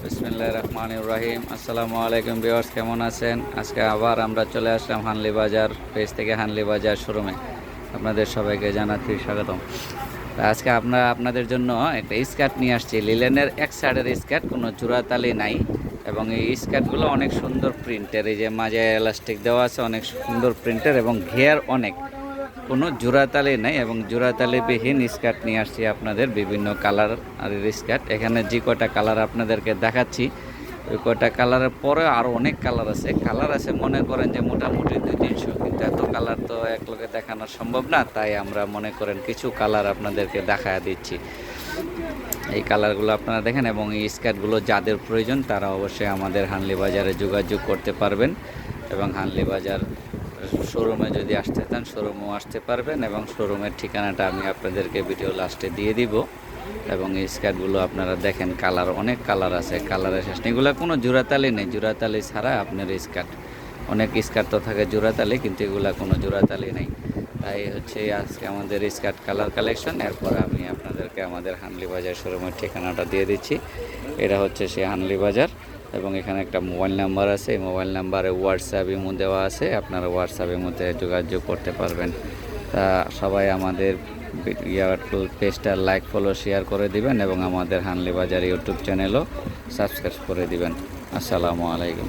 বিসমিল্লাহির রহমানির রহিম। আসসালামু আলাইকুম ভিউয়ার্স, কেমন আছেন? আজকে আবার আমরা চলে আসলাম হানলি বাজার পেজ থেকে হানলি বাজার শোরুমে। আপনাদের সবাইকে জানাচ্ছি স্বাগতম। আজকে আমরা আপনাদের জন্য একটা স্কার্ট নিয়ে আসছি, লিলেনের এক সাইডের স্কার্ট, কোনো জোড়াতালি নাই এবং এই স্কার্টগুলো অনেক সুন্দর প্রিন্টের। এই যে মাঝে এলাস্টিক দেওয়া আছে, অনেক সুন্দর প্রিন্টের এবং ঘের অনেক, কোনো জোড়াতালি নাই এবং জোড়াতালিবিহীন স্কার্ট নিয়ে আসছি আপনাদের, বিভিন্ন কালার আর স্কার্ট। এখানে যে কটা কালার আপনাদেরকে দেখাচ্ছি, ওই কটা কালারের পরে আরও অনেক কালার আছে মনে করেন যে মোটামুটি 200-300, কিন্তু এত কালার তো এক লোকে দেখানো সম্ভব না, তাই আমরা মনে করেন কিছু কালার আপনাদেরকে দেখায় দিচ্ছি। এই কালারগুলো আপনারা দেখেন এবং এই স্কার্টগুলো যাদের প্রয়োজন তারা অবশ্যই আমাদের হানলি বাজারে যোগাযোগ করতে পারবেন এবং হানলি বাজার শোরুমে যদি আসতে চান শোরুমেও আসতে পারবেন এবং শোরুমের ঠিকানাটা আমি আপনাদেরকে ভিডিও লাস্টে দিয়ে দিব। এবং এই স্কার্টগুলো আপনারা দেখেন, কালার অনেক কালার আছে, কালারের শেষ নেই। এগুলো কোনো জোড়াতালি নেই, জোড়াতালি ছাড়া আপনার স্কার্ট। অনেক স্কার্ট তো থাকে জোড়াতালি, কিন্তু এগুলো কোনো জোড়াতালি নেই। তাই হচ্ছে আজকে আমাদের স্কার্ট কালার কালেকশন। এরপর আমি আপনাদেরকে আমাদের হানলি বাজার শোরুমের ঠিকানাটা দিয়ে দিচ্ছি। এটা হচ্ছে সেই হানলি বাজার এবং এখানে একটা মোবাইল নাম্বার আছে, এই মোবাইল নাম্বারে হোয়াটসঅ্যাপ ইমো দেওয়া আছে, আপনারা হোয়াটসঅ্যাপের মধ্যে যোগাযোগ করতে পারবেন। তা সবাই আমাদের পেজটা লাইক ফলো শেয়ার করে দিবেন এবং আমাদের হানলি বাজার ইউটিউব চ্যানেলও সাবস্ক্রাইব করে দিবেন। আসসালামু আলাইকুম।